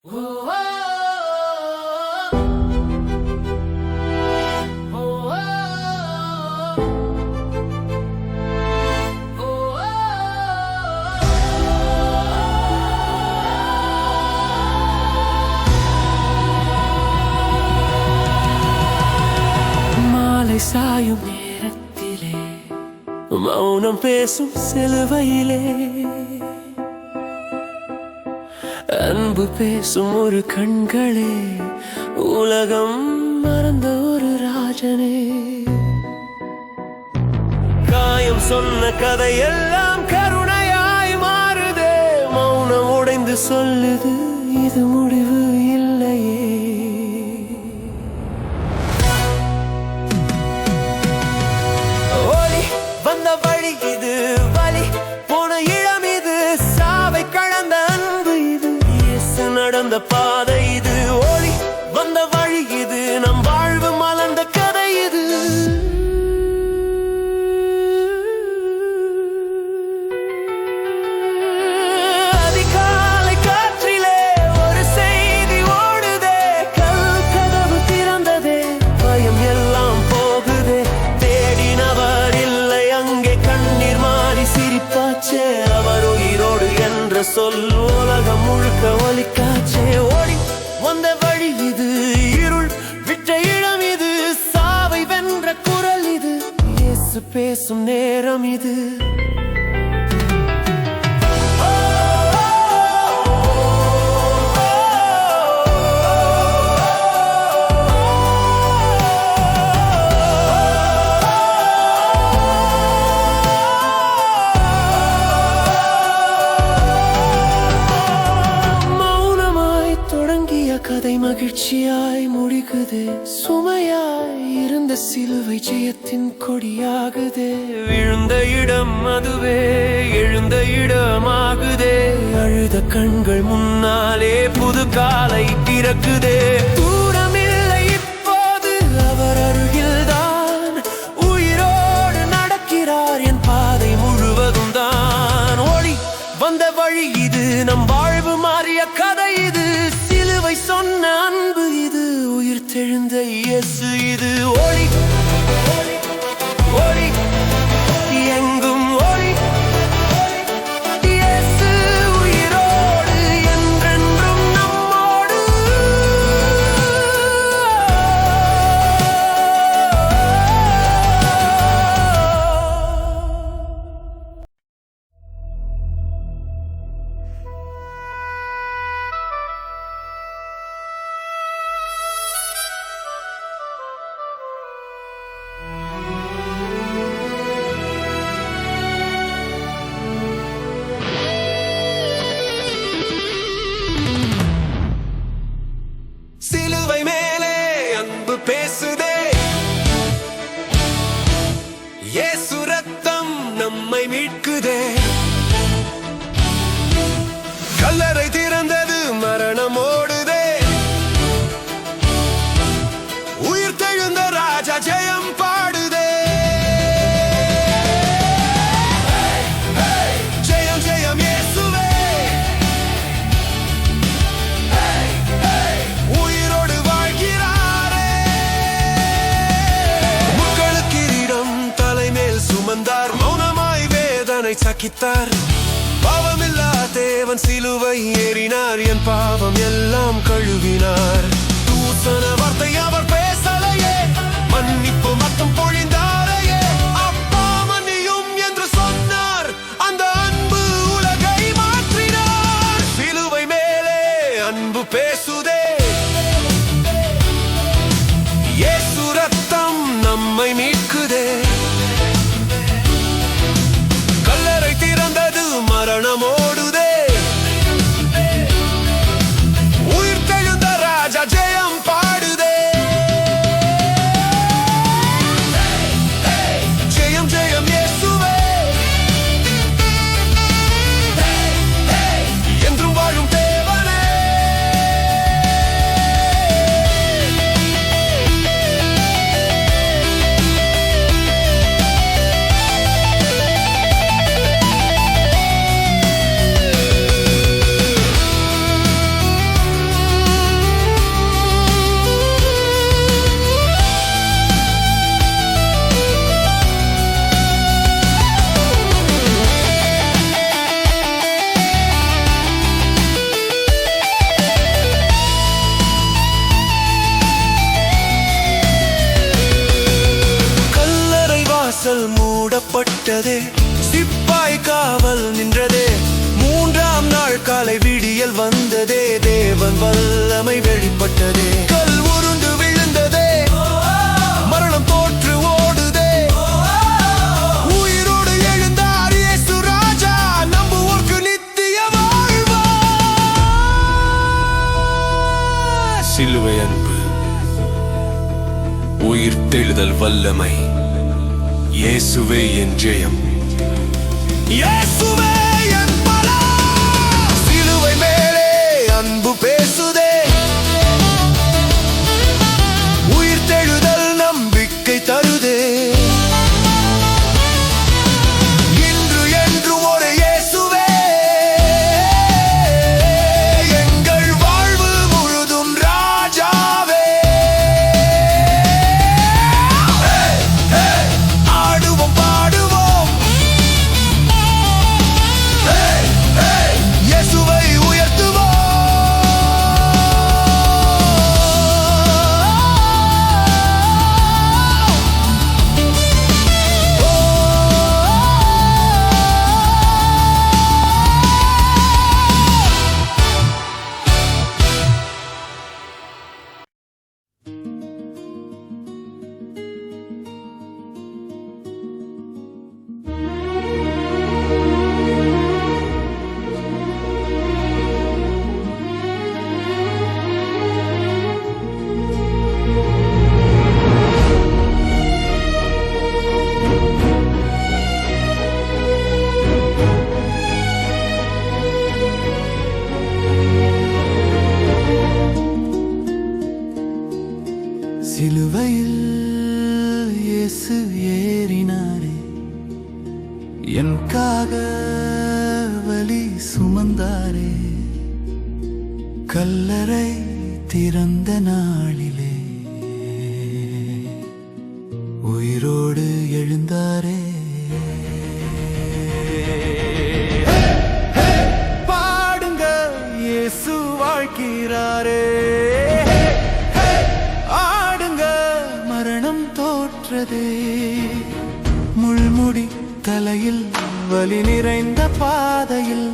மாலை சாயும் நேரத்திலே மௌனம் பேசும் சிலுவையிலே அன்பு பேசும் ஒரு கண்களே, உலகம் மறந்த ஒரு ராஜனே. காயம் சொன்ன கதையெல்லாம் கருணையாய் மாறுதே, மௌனம் உடைந்து சொல்லுது இது முடிவு இல்லையே. ஒளி வந்த வழி இது, வலி போன இடம் இது, சாவை கடந்த அன்பு இது, இயேசு நடந்த பாதை இது. ஒளி வந்த வழி இது, நம் வாழ்வு மலர்ந்த கதை இது. அதிகாலை காற்றிலே ஒரு செய்தி ஓடுதே, கல் கதவு திறந்ததே, பயம் எல்லாம் போகுதே. தேடினவர் இல்லை அங்கே, கண்ணீர் மாறி சிரிப்பாச்சே, அவர் உயிரோடு என்ற சொல் உலகம் முழுக்க ஒலிக்காச்சே. ஓடி வந்த வழி இது, இருள் விட்ட இடம் இது, சாவை வென்ற குரல் இது, இயேசு பேசும் நேரம் இது. கதை மகிழ்ச்சியாய் முடிக்குதே, சுமையாய் இருந்த சிலுவை ஜெயத்தின் கொடியாகுதே. விழுந்த இடம் அதுவே எழுந்த இடமாகுதே, அழுத கண்கள் முன்னாலே புது காலை பிறக்குதே. தூரமில்லை இப்போது அவர் அருகில்தான், உயிரோடு நடக்கிறார் என் பாதை முழுவதும் தான். ஒளி வந்த வழி இது, நம் வாழ்வு மாறிய கதை இது, சொன்ன அன்பு இது, உயிர் தெழுந்த இயேசு இது. ஒளி ஒளி எங்கும் ஒளி, இயேசு உயிரோடு என்றென்றும் நம்மோடு. சிலுவை மேலே அன்பு பேசுதே, இயேசு ரத்தம் நம்மை மீட்குதே. கல்லறை திறந்தது, மரணம் ஓடுதே, உயிர் தெழுந்த ராஜா ஜெயம் பாடுதே. ஜெயம் ஜெயம் இயேசுவே, உயிரோடு வாழ்கிறாரே. முட்களுக்கு கிரீடம் தலைமேல் சுமந்தார், மௌனமாய் வேதனை சகித்தார். பாவமில்லா தேவன் சிலுவை ஏறினார், என் பாவம் எல்லாம் கழுவினார். தூசண வார்த்தை அவர் பேசலையே, மன்னிப்பு மட்டும் பொழிந்தாரையே. அப்பா மன்னியும் என்று சொன்னார், அந்த அன்பு உலகை மாற்றினார். சிலுவை மேலே அன்பு பேசுதே, இயேசு ரத்தம் நம்மை மீட்குதே. கல்லறை திறந்தது, மரணம் ஓடுதே, உயிர் தெழுந்த ராஜா ஜெயம் பாடுதே. ஜெயம் ஜெயம் இயேசுவே, என்றும் வாழும் தேவனே. வெளிப்பட்டதே, சிப்பாய் காவல் நின்றதே. மூன்றாம் நாள் காலை விடியல் வந்ததே, தேவன் வல்லமை வெளிப்பட்டதே. கல் உருண்டு விழுந்ததே, மரணம் தோற்று ஓடுதே. உயிரோடு எழுந்தார் இயேசு ராஜா, நம்புவோர்க்கு நித்திய வாழ்வா. சிலுவை அன்பு, உயிர் தெழுதல் வல்லமை, இயேசுவே என் ஜெயம், இயேசுவே என் பலம். சிலுவை மேலே அன்பு பேசுதே, உயிர் தெழுதல் நம்பிக்கை தருதே. இன்று என்றும் ஒரு இயேசுவே, எங்கள் வாழ்வு முழுதும் ராஜாவே. ஆடுவோம் பாடுவோம், இயேசுவை உயர்த்துவோம். சிலுவையில் இயேசு ஏறினாரே, எனக்காக வலி சுமந்தாரே. கல்லறை திறந்த நாளிலே உயிரோடு எழுந்தாரே. பாடுங்க, இயேசு வாழ்கிறாரே. முள்முடி தலையில், வலி நிறைந்த பாதையில்,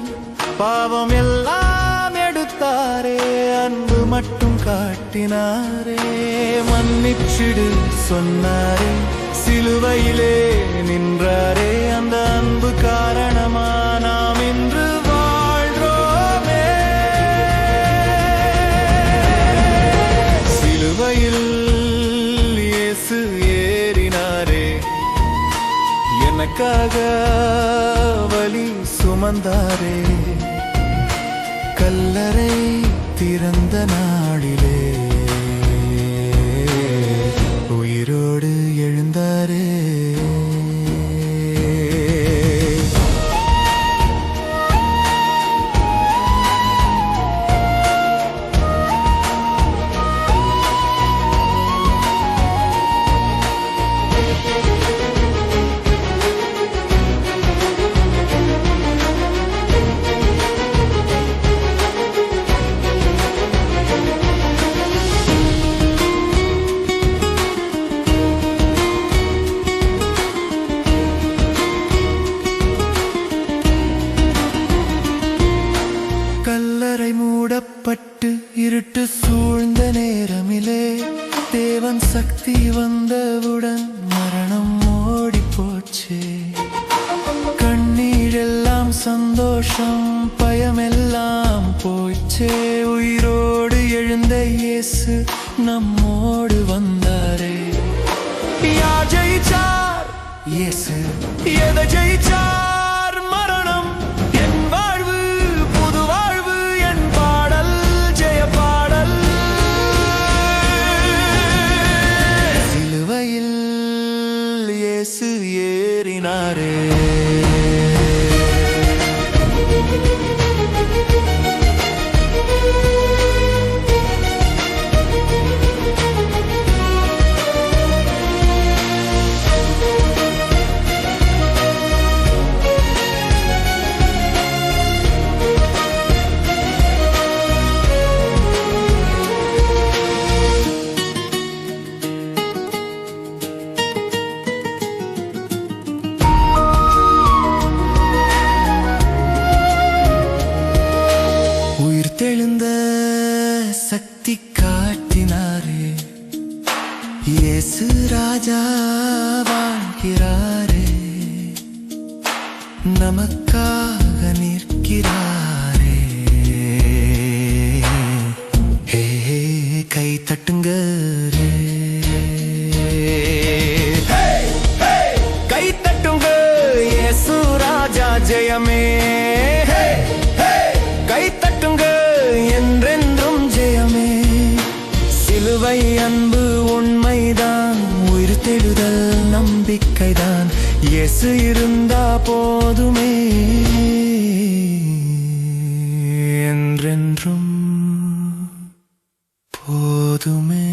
பாவம் எல்லாம் எடுத்தாரே, அன்பு மட்டும் காட்டினாரே. மன்னிச்சிடு சொன்னாரே, சிலுவையிலே நின்றாரே. அந்த அன்பு காரணமா நாம் இன்று வாழ்றோமே. சிலுவையில் இயேசு ஏறினாரே, எனக்காக வலி சுமந்தாரே. கல்லறை திறந்த நாளிலே உயிரோடு எழுந்தாரே. மூடப்பட்டு இருட்டு சூழ்ந்த நேரமிலே, தேவன் சக்தி வந்தவுடன் மரணம் ஓடி போச்சே. கண்ணீரெல்லாம் சந்தோஷம், பயமெல்லாம் போச்சே. உயிரோடு எழுந்த இயேசு நம்மோடு வந்தாரே. யார் ஜெயிச்சார்? இயேசு. எதை ஜெயிச்சார்? மரணம். என் வாழ்வு புது வாழ்வு, என் பாடல் ஜெய பாடல். சிலுவையில் இயேசு ஏறினாரே. சக்தி காட்டினாரே, இயேசு ராஜா வாழ்கிறாரே, நமக்காக நிற்கிறாரே. ஹே கை தட்டுங்க, கை தட்டுங்க, இயேசு ராஜா ஜெயமே. கை தட்டுங்க, என்றென்றும் ஜெயமே. சிலுவை அன்பு உண்மைதான், உயிர் தெழுதல் நம்பிக்கைதான், இயேசு இருந்தா போதுமே, என்றென்றும் போதுமே.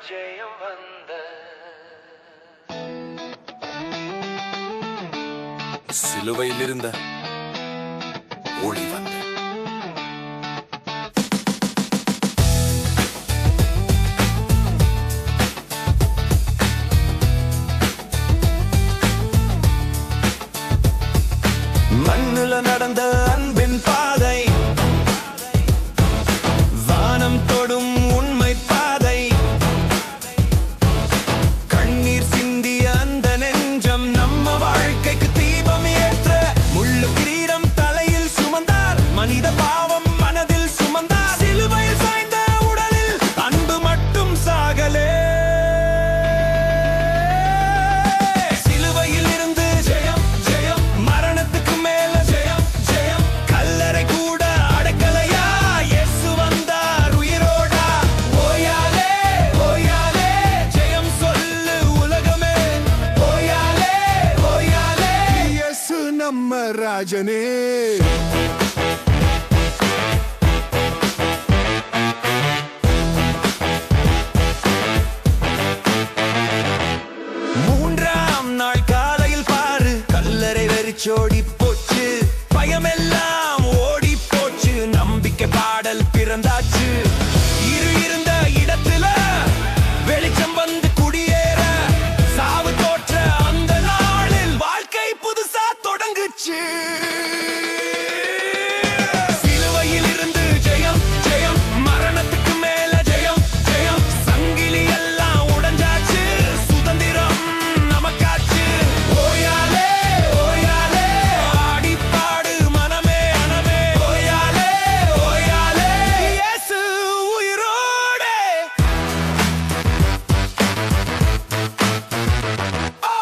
ஜெயம் வந்த சிலுவையில் இருந்த ஒளி வந்த மண்ணுல நடந்த அன்பின் பாதை, வானம் தொடும் உண்மை பாதை, கண்ணீர் சிந்திய அந்த நெஞ்சம் நம்ம வாழ்க்கைக்கு தீபம் ஏற்ற முள்ளு கிரீடம் தலையில் சுமந்தார், மனித பாவம் மனதில் சுமந்தார், சிலுவையில் சாய்ந்த உடலில் அன்பு மட்டும் சாகலே. சிலுவையில் இருந்து ஜெயம் ஜெயம், மரணத்துக்கு மேல ஜெயம் ஜெயம், கல்லறை கூட அடக்கலையா, இயேசு வந்தார் உயிரோடா. ஓயாலே ஓயாலே ஜெயம் சொல்லு உலகமே, ஓயாலே ஓயாலே இயேசு நம்ம ராஜனே. மூன்றாம் நாள் காலையில் பாரு, கல்லறை வெறிச்சோடி போச்சு, பயமெல்லாம் ஓடி போச்சு, நம்பிக்கை பாடல் பிறந்தாச்சு. இருந்த இடத்துல வெளிச்சம் வந்து குடியேற, சாவு தோற்ற அந்த நாளில் வாழ்க்கை புதுசா தொடங்குச்சு. சிலுவையில் இருந்து ஜெயம் ஜெயம், மரணத்துக்கு மேல ஜெயம் ஜெயம், சங்கிலி எல்லாம் உடைஞ்சாச்சு, சுதந்திரம் நமக்காச்சு. ஓயாலே ஓயாலே ஆடிப்பாடு மனமே மனமே, ஓயாலே ஓயாலே இயேசு உயிரோடே. ஓ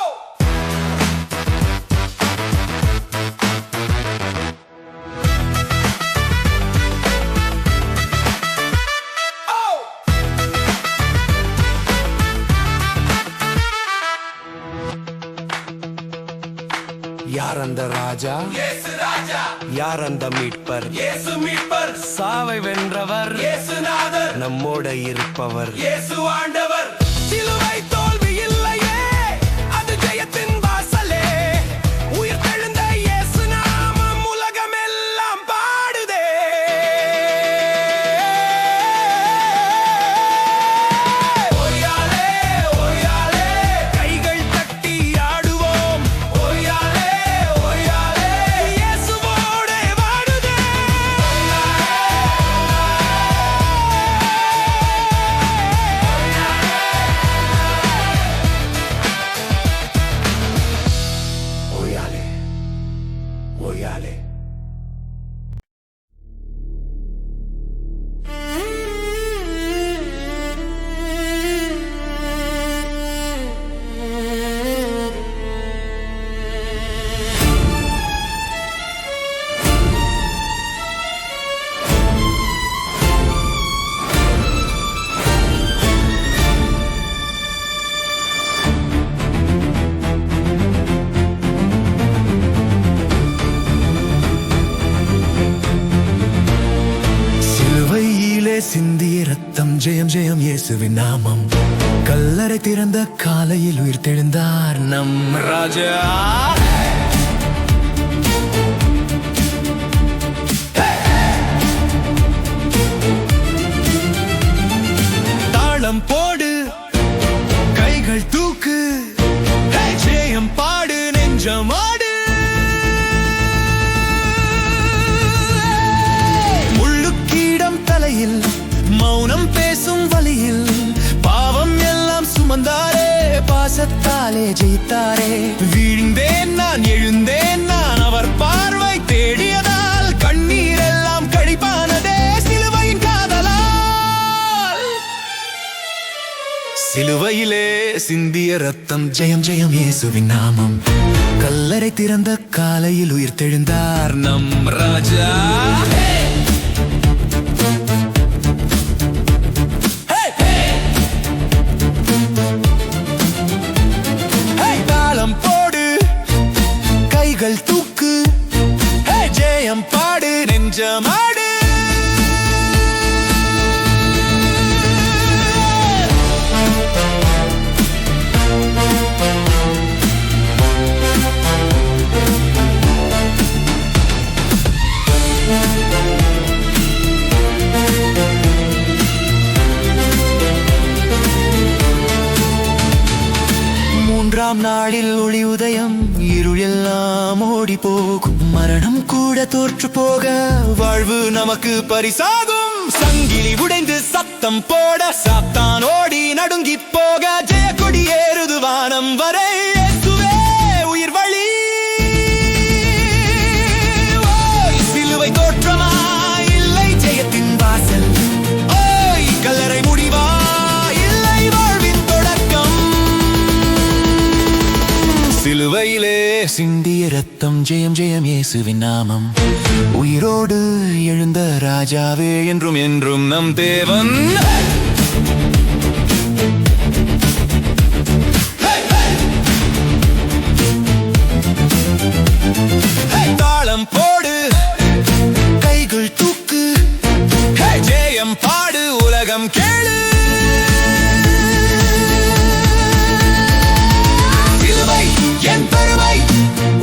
யார் அந்த ராஜா? இயேசு ராஜா. யார் அந்த மீட்பர்? இயேசு மீட்பர். சாவை வென்றவர் இயேசுநாதர், நம்மோட இருப்பவர் இயேசு ஆண்டவர். சிலுவை தோல்வி இல்லையே, அது ஜெயத்தின் வாசலே, உயிர் தெழுந்த இயேசு நாமம் உலகமெல்லாம் பாடுதே. ஓயாலே ஓயாலே கைகள் தட்டி ஆடுவோம், ஓயாலே ஓயாலே இயேசுவோடே வாழுதே. இயேசுவின் நாமம். கல்லறை திறந்த காலையில் உயிர்த்தெழுந்தார் நம் ராஜா. தாளம் போடு, கைகள் தூக்கு, ஜெயம் பாடு, நெஞ்சமாடு. முள்ளுக்கீடம் தலையில், மௌனம் பேசும் வழியில், பாவம் எல்லாம் சுமந்தாரே, பாசத்தாலே ஜெயித்தாரே. வீழ்ந்தேன் நான், எழுந்தேன் நான், அவர் பார்வை தேடியதால் கண்ணீர் எல்லாம் கழிப்பானதே சிலுவையின் காதலால். சிலுவையிலே சிந்திய ரத்தம், ஜெயம் ஜெயம் இயேசுவின் நாமம். கல்லறை திறந்த காலையில் உயிர்த்தெழுந்தார் நம் ராஜா. தாளம் போடு, கைகள் தூக்கு, ஜெயம் பாடு, நெஞ்சமாடு. மூன்றாம் நாளில் ஒளி உதயம், இருள் எல்லாம் ஓடி போகும், மரணம் கூட தோற்று போக வாழ்வு நமக்கு பரிசாகும். சங்கிலி உடைந்து சத்தம் போட சாத்தான் ஓடி நடுங்கி போக ஜெயக்கொடி ஏறுது வானம் வரை. இயேசுவே உயிர் வழி. சிலுவை தோற்றமா இல்லை ஜெயத்தின் வாசல், ஓய் கல்லறை முடிவா இல்லை வாழ்வின் தொடக்கம். சிலுவையிலே சிந்திய ரத்தம், ஜெயம் ஜெயம் இயேசுவின் நாமம். உயிரோடு எழுந்த ராஜாவே, என்றும் என்றும் நம் தேவன். தாளம் போடு, கைகள் தூக்கு, ஜெயம் பாடு, உலகம் கேளு. சிலுவை என் பெருமை,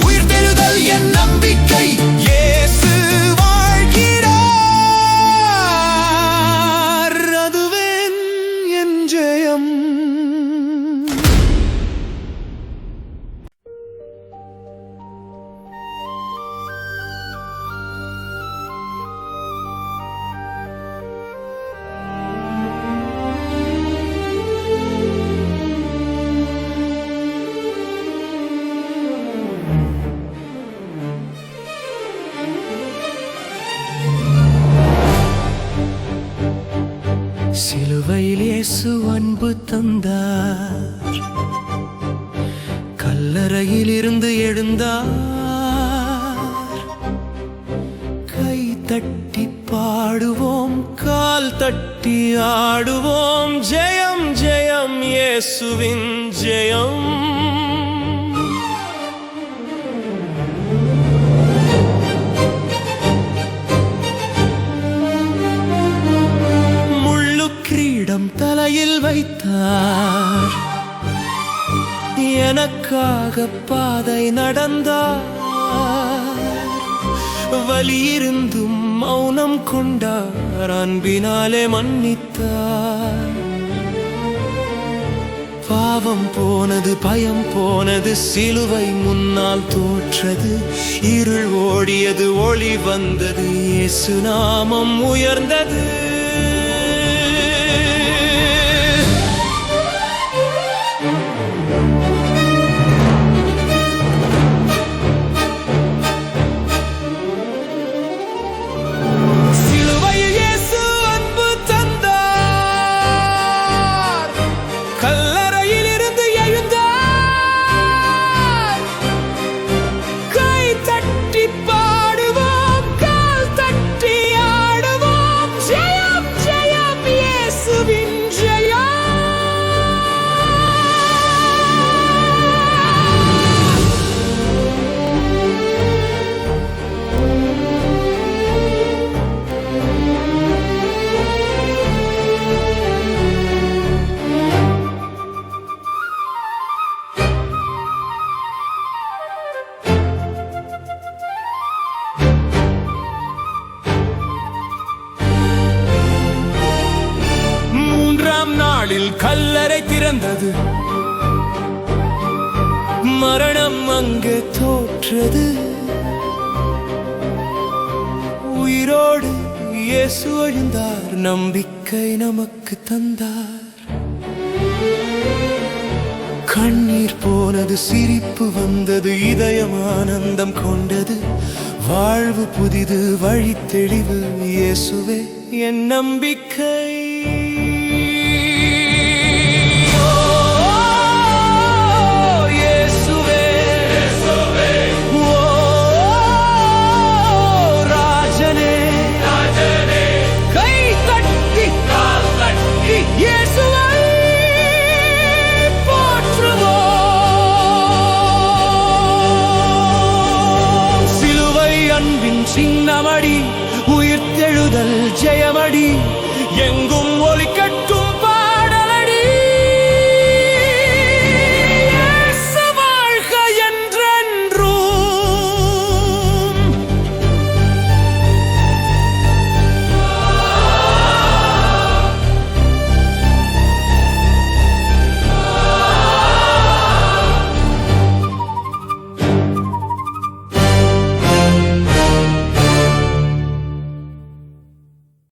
உயிர்த்தெழுதல் என் நம்பிக்கை. இயேசு வாழ்கிறார், அதுவே என் ஜெயம். சிலுவையில் இயேசு அன்பு தந்தார், கல்லறையில் இருந்து எழுந்தார். கை தட்டி பாடுவோம், கால் தட்டி ஆடுவோம், ஜெயம் ஜெயம் இயேசுவின் ஜெயம். தலையில் வைத்தார், எனக்காக பாதை நடந்தார். வலியிருந்தும் மௌனம் கொண்டார், அன்பினாலே மன்னித்தார். பாவம் போனது, பயம் போனது, சிலுவை முன்னால் தோற்றது. இருள் ஓடியது, ஒளி வந்தது, இயேசு நாமம் உயர்ந்தது. பாடுவோம், கால் தட்டி ஆடுவோம், ஜெயம். நாளில் கல்லறை திறந்தது, மரணம் அங்கே தோற்றது. உயிரோடு இயேசு எழுந்தார், நம்பிக்கை நமக்கு தந்தார். கண்ணீர் போனது, சிரிப்பு வந்தது, இதயம் ஆனந்தம் கொண்டது. வாழ்வு புதிது, வழி தெளிவு, இயேசுவே என் நம்பிக்கை. சின்னமடி, உயிர்த்தெழுதல் ஜெயமடி, எங்கும் ஒலிக்கட்டும்.